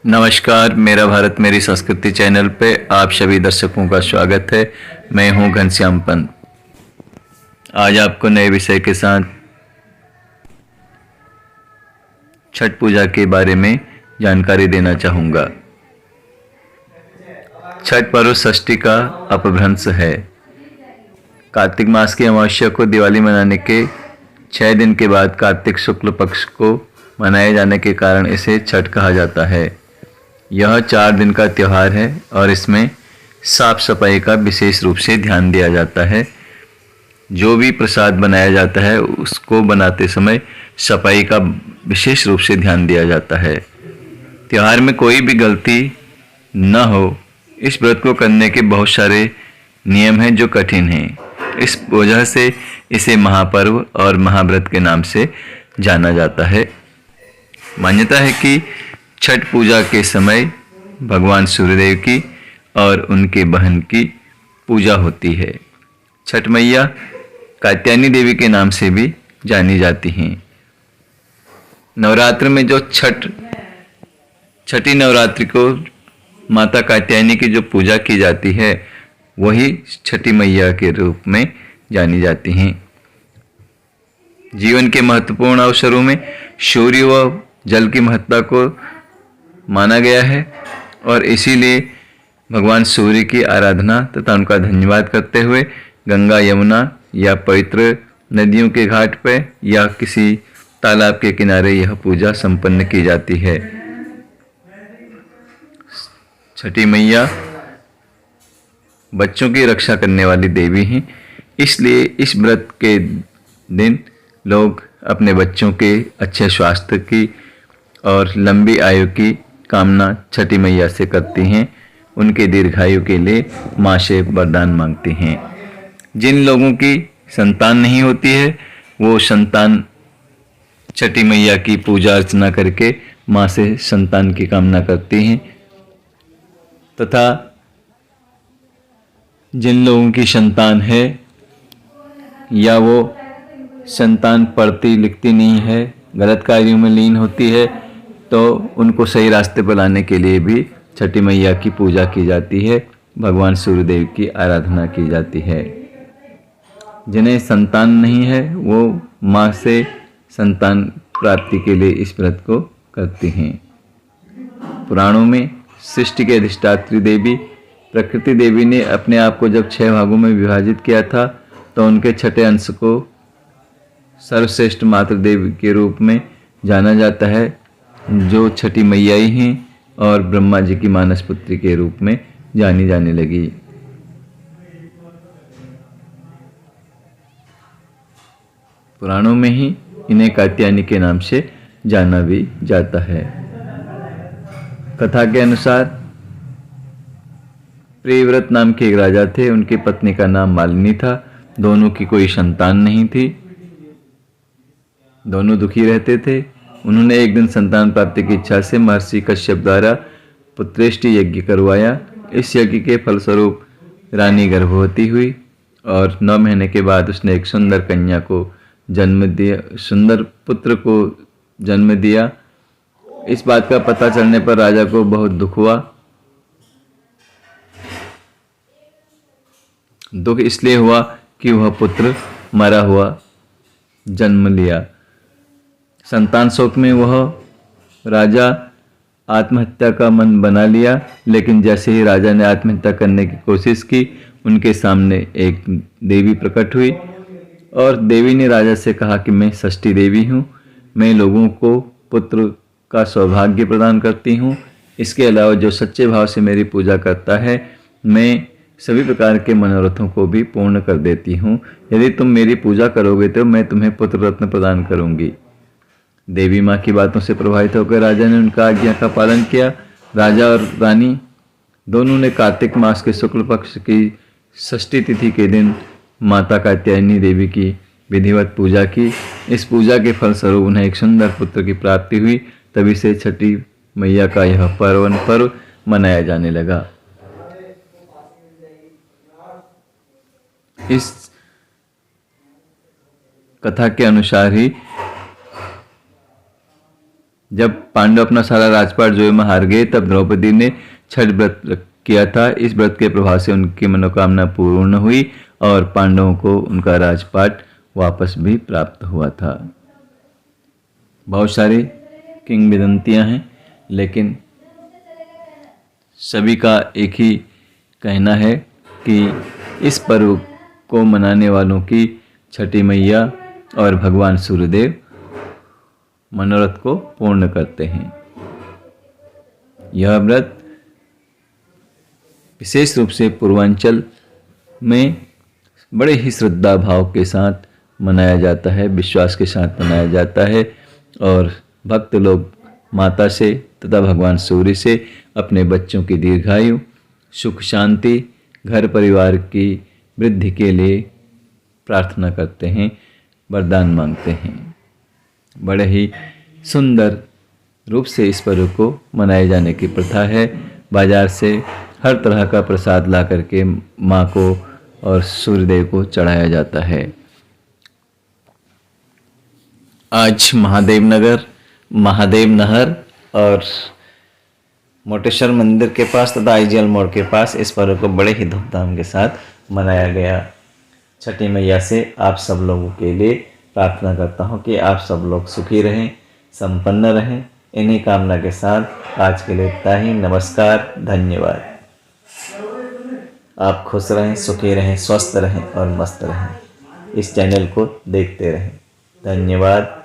नमस्कार, मेरा भारत मेरी संस्कृति चैनल पे आप सभी दर्शकों का स्वागत है। मैं हूं घनश्याम पंत। आज आपको नए विषय के साथ छठ पूजा के बारे में जानकारी देना चाहूँगा। छठ पर्व षष्ठी का अपभ्रंश है। कार्तिक मास की अमावस्या को दिवाली मनाने के 6 दिन के बाद कार्तिक शुक्ल पक्ष को मनाए जाने के कारण इसे छठ कहा जाता है। यह 4 दिन का त्यौहार है और इसमें साफ सफाई का विशेष रूप से ध्यान दिया जाता है। जो भी प्रसाद बनाया जाता है उसको बनाते समय सफाई का विशेष रूप से ध्यान दिया जाता है। त्यौहार में कोई भी गलती न हो, इस व्रत को करने के बहुत सारे नियम हैं जो कठिन हैं। इस वजह से इसे महापर्व और महाव्रत के नाम से जाना जाता है। मान्यता है कि छठ पूजा के समय भगवान सूर्यदेव की और उनके बहन की पूजा होती है। छठ मैया कात्यायनी देवी के नाम से भी जानी जाती हैं। नवरात्र में जो छठी नवरात्रि को माता कात्यायनी की जो पूजा की जाती है वही छठी मैया के रूप में जानी जाती हैं। जीवन के महत्वपूर्ण अवसरों में सूर्य व जल की महत्ता को माना गया है और इसीलिए भगवान सूर्य की आराधना तथा उनका धन्यवाद करते हुए गंगा, यमुना या पवित्र नदियों के घाट पर या किसी तालाब के किनारे यह पूजा संपन्न की जाती है। छठी मैया बच्चों की रक्षा करने वाली देवी हैं, इसलिए इस व्रत के दिन लोग अपने बच्चों के अच्छे स्वास्थ्य की और लंबी आयु की कामना छठी मैया से करती हैं। उनके दीर्घायु के लिए माँ से वरदान मांगती हैं। जिन लोगों की संतान नहीं होती है वो संतान छठी मैया की पूजा अर्चना करके माँ से संतान की कामना करती हैं तथा जिन लोगों की संतान है या वो संतान पढ़ती लिखती नहीं है, गलत कार्यों में लीन होती है, तो उनको सही रास्ते पर लाने के लिए भी छठी मैया की पूजा की जाती है। भगवान सूर्यदेव की आराधना की जाती है। जिन्हें संतान नहीं है वो माँ से संतान प्राप्ति के लिए इस व्रत को करती हैं। पुराणों में सृष्टि के अधिष्ठात्री देवी प्रकृति देवी ने अपने आप को जब 6 भागों में विभाजित किया था तो उनके छठे अंश को सर्वश्रेष्ठ मातृ देवी के रूप में जाना जाता है, जो छठी मैया ही हैं और ब्रह्मा जी की मानस पुत्री के रूप में जानी जाने लगी। पुराणों में ही इन्हें कात्यायनी के नाम से जाना भी जाता है। कथा के अनुसार प्रियव्रत नाम के एक राजा थे। उनकी पत्नी का नाम मालिनी था। दोनों की कोई संतान नहीं थी। दोनों दुखी रहते थे। उन्होंने एक दिन संतान प्राप्ति की इच्छा से महर्षि कश्यप द्वारा पुत्रेष्टि यज्ञ करवाया। इस यज्ञ के फलस्वरूप रानी गर्भवती हुई और 9 महीने के बाद उसने एक सुंदर कन्या को जन्म दिया, सुंदर पुत्र को जन्म दिया। इस बात का पता चलने पर राजा को बहुत दुख हुआ। दुख इसलिए हुआ कि वह पुत्र मरा हुआ जन्म लिया। संतान शोक में वह राजा आत्महत्या का मन बना लिया, लेकिन जैसे ही राजा ने आत्महत्या करने की कोशिश की, उनके सामने एक देवी प्रकट हुई और देवी ने राजा से कहा कि मैं षष्ठी देवी हूँ, मैं लोगों को पुत्र का सौभाग्य प्रदान करती हूँ। इसके अलावा जो सच्चे भाव से मेरी पूजा करता है, मैं सभी प्रकार के मनोरथों को भी पूर्ण कर देती हूँ। यदि तुम मेरी पूजा करोगे तो मैं तुम्हें पुत्र रत्न प्रदान करूँगी। देवी माँ की बातों से प्रभावित होकर राजा ने उनका आज्ञा का पालन किया। राजा और रानी दोनों ने कार्तिक मास के शुक्ल पक्ष की षष्ठी तिथि के दिन माता कात्यायनी देवी की विधिवत पूजा की। इस पूजा के फलस्वरूप उन्हें एक सुंदर पुत्र की प्राप्ति हुई। तभी से छठी मैया का यह पावन पर्व मनाया जाने लगा। इस कथा के अनुसार ही जब पांडव अपना सारा राजपाट जुए में हार गए तब द्रौपदी ने छठ व्रत किया था। इस व्रत के प्रभाव से उनकी मनोकामना पूर्ण हुई और पांडवों को उनका राजपाट वापस भी प्राप्त हुआ था। बहुत सारी किंवदंतियां हैं, लेकिन सभी का एक ही कहना है कि इस पर्व को मनाने वालों की छठी मैया और भगवान सूर्यदेव मनोरथ को पूर्ण करते हैं। यह व्रत विशेष रूप से पूर्वांचल में बड़े ही श्रद्धा भाव के साथ मनाया जाता है, विश्वास के साथ मनाया जाता है और भक्त लोग माता से तथा भगवान सूर्य से अपने बच्चों की दीर्घायु, सुख शांति, घर परिवार की वृद्धि के लिए प्रार्थना करते हैं, वरदान मांगते हैं। बड़े ही सुंदर रूप से इस पर्व को मनाए जाने की प्रथा है। बाजार से हर तरह का प्रसाद ला करके माँ को और सूर्यदेव को चढ़ाया जाता है। आज महादेव नगर, महादेव नहर और मोटेश्वर मंदिर के पास तथा IGL मोड़ के पास इस पर्व को बड़े ही धूमधाम के साथ मनाया गया। छठी मैया से आप सब लोगों के लिए प्रार्थना करता हूँ कि आप सब लोग सुखी रहें, संपन्न रहें। इन्हीं कामना के साथ आज के लिए इतना ही। नमस्कार, धन्यवाद। आप खुश रहें, सुखी रहें, स्वस्थ रहें और मस्त रहें। इस चैनल को देखते रहें। धन्यवाद।